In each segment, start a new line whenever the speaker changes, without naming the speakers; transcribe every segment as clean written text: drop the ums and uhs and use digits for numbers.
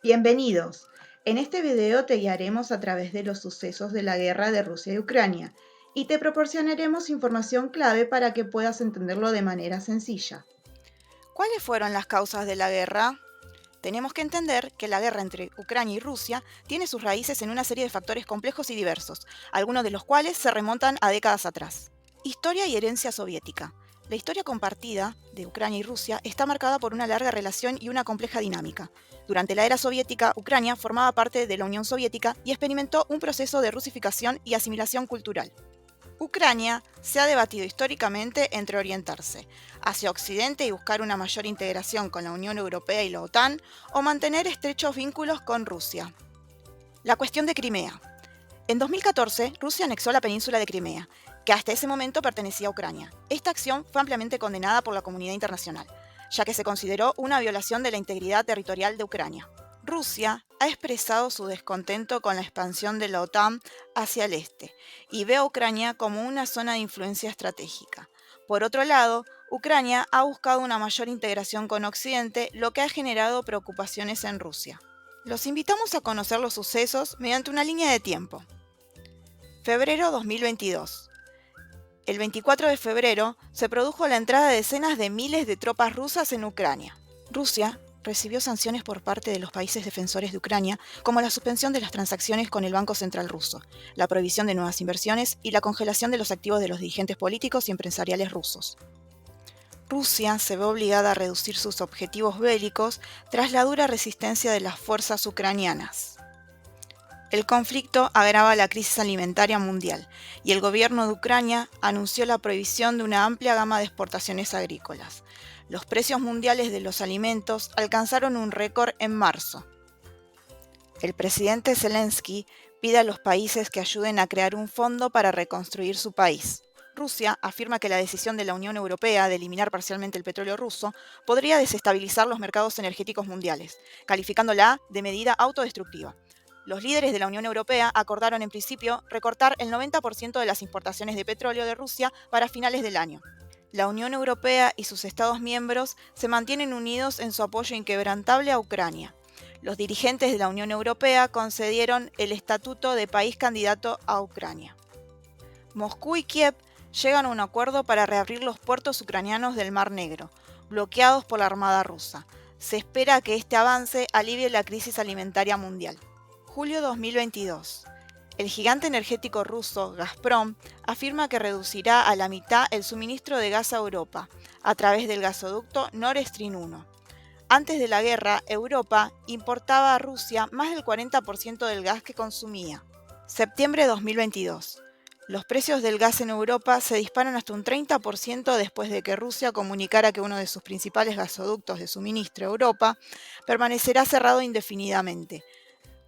Bienvenidos. En este video te guiaremos a través de los sucesos de la guerra de Rusia y Ucrania y te proporcionaremos información clave para que puedas entenderlo de manera sencilla.
¿Cuáles fueron las causas de la guerra? Tenemos que entender que la guerra entre Ucrania y Rusia tiene sus raíces en una serie de factores complejos y diversos, algunos de los cuales se remontan a décadas atrás. Historia y herencia soviética. La historia compartida de Ucrania y Rusia está marcada por una larga relación y una compleja dinámica. Durante la era soviética, Ucrania formaba parte de la Unión Soviética y experimentó un proceso de rusificación y asimilación cultural. Ucrania se ha debatido históricamente entre orientarse hacia Occidente y buscar una mayor integración con la Unión Europea y la OTAN, o mantener estrechos vínculos con Rusia. La cuestión de Crimea. En 2014, Rusia anexó la península de Crimea, que hasta ese momento pertenecía a Ucrania. Esta acción fue ampliamente condenada por la comunidad internacional, ya que se consideró una violación de la integridad territorial de Ucrania. Rusia ha expresado su descontento con la expansión de la OTAN hacia el este y ve a Ucrania como una zona de influencia estratégica. Por otro lado, Ucrania ha buscado una mayor integración con Occidente, lo que ha generado preocupaciones en Rusia. Los invitamos a conocer los sucesos mediante una línea de tiempo. Febrero 2022. El 24 de febrero se produjo la entrada de decenas de miles de tropas rusas en Ucrania. Rusia recibió sanciones por parte de los países defensores de Ucrania, como la suspensión de las transacciones con el Banco Central ruso, la prohibición de nuevas inversiones y la congelación de los activos de los dirigentes políticos y empresariales rusos. Rusia se ve obligada a reducir sus objetivos bélicos tras la dura resistencia de las fuerzas ucranianas. El conflicto agrava la crisis alimentaria mundial y el gobierno de Ucrania anunció la prohibición de una amplia gama de exportaciones agrícolas. Los precios mundiales de los alimentos alcanzaron un récord en marzo. El presidente Zelensky pide a los países que ayuden a crear un fondo para reconstruir su país. Rusia afirma que la decisión de la Unión Europea de eliminar parcialmente el petróleo ruso podría desestabilizar los mercados energéticos mundiales, calificándola de medida autodestructiva. Los líderes de la Unión Europea acordaron en principio recortar el 90% de las importaciones de petróleo de Rusia para finales del año. La Unión Europea y sus Estados miembros se mantienen unidos en su apoyo inquebrantable a Ucrania. Los dirigentes de la Unión Europea concedieron el estatuto de país candidato a Ucrania. Moscú y Kiev llegan a un acuerdo para reabrir los puertos ucranianos del Mar Negro, bloqueados por la Armada rusa. Se espera que este avance alivie la crisis alimentaria mundial. Julio 2022. El gigante energético ruso Gazprom afirma que reducirá a la mitad el suministro de gas a Europa a través del gasoducto Nord Stream 1. Antes de la guerra, Europa importaba a Rusia más del 40% del gas que consumía. Septiembre 2022. Los precios del gas en Europa se disparan hasta un 30% después de que Rusia comunicara que uno de sus principales gasoductos de suministro a Europa permanecerá cerrado indefinidamente.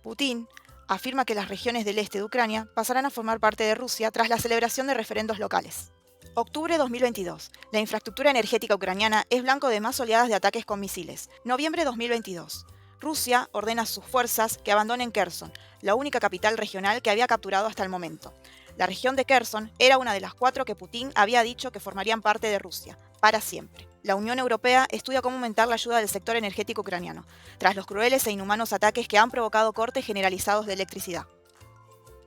Putin afirma que las regiones del este de Ucrania pasarán a formar parte de Rusia tras la celebración de referendos locales. Octubre 2022. La infraestructura energética ucraniana es blanco de más oleadas de ataques con misiles. Noviembre 2022. Rusia ordena a sus fuerzas que abandonen Kherson, la única capital regional que había capturado hasta el momento. La región de Kherson era una de las 4 que Putin había dicho que formarían parte de Rusia, para siempre. La Unión Europea estudia cómo aumentar la ayuda del sector energético ucraniano, tras los crueles e inhumanos ataques que han provocado cortes generalizados de electricidad.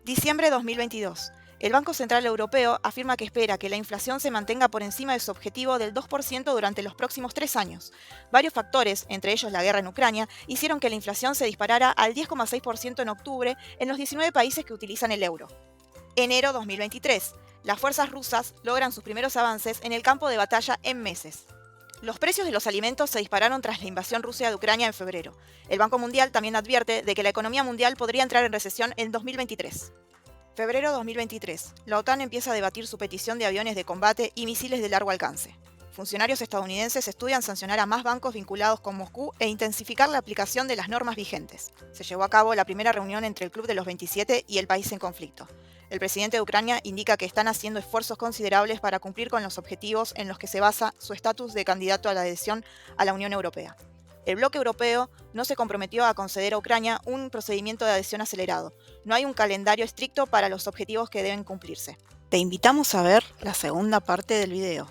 Diciembre 2022. El Banco Central Europeo afirma que espera que la inflación se mantenga por encima de su objetivo del 2% durante los próximos 3 años. Varios factores, entre ellos la guerra en Ucrania, hicieron que la inflación se disparara al 10,6% en octubre en los 19 países que utilizan el euro. Enero 2023. Las fuerzas rusas logran sus primeros avances en el campo de batalla en meses. Los precios de los alimentos se dispararon tras la invasión rusa de Ucrania en febrero. El Banco Mundial también advierte de que la economía mundial podría entrar en recesión en 2023. Febrero 2023. La OTAN empieza a debatir su petición de aviones de combate y misiles de largo alcance. Funcionarios estadounidenses estudian sancionar a más bancos vinculados con Moscú e intensificar la aplicación de las normas vigentes. Se llevó a cabo la primera reunión entre el Club de los 27 y el país en conflicto. El presidente de Ucrania indica que están haciendo esfuerzos considerables para cumplir con los objetivos en los que se basa su estatus de candidato a la adhesión a la Unión Europea. El bloque europeo no se comprometió a conceder a Ucrania un procedimiento de adhesión acelerado. No hay un calendario estricto para los objetivos que deben cumplirse. Te invitamos a ver la segunda parte del video.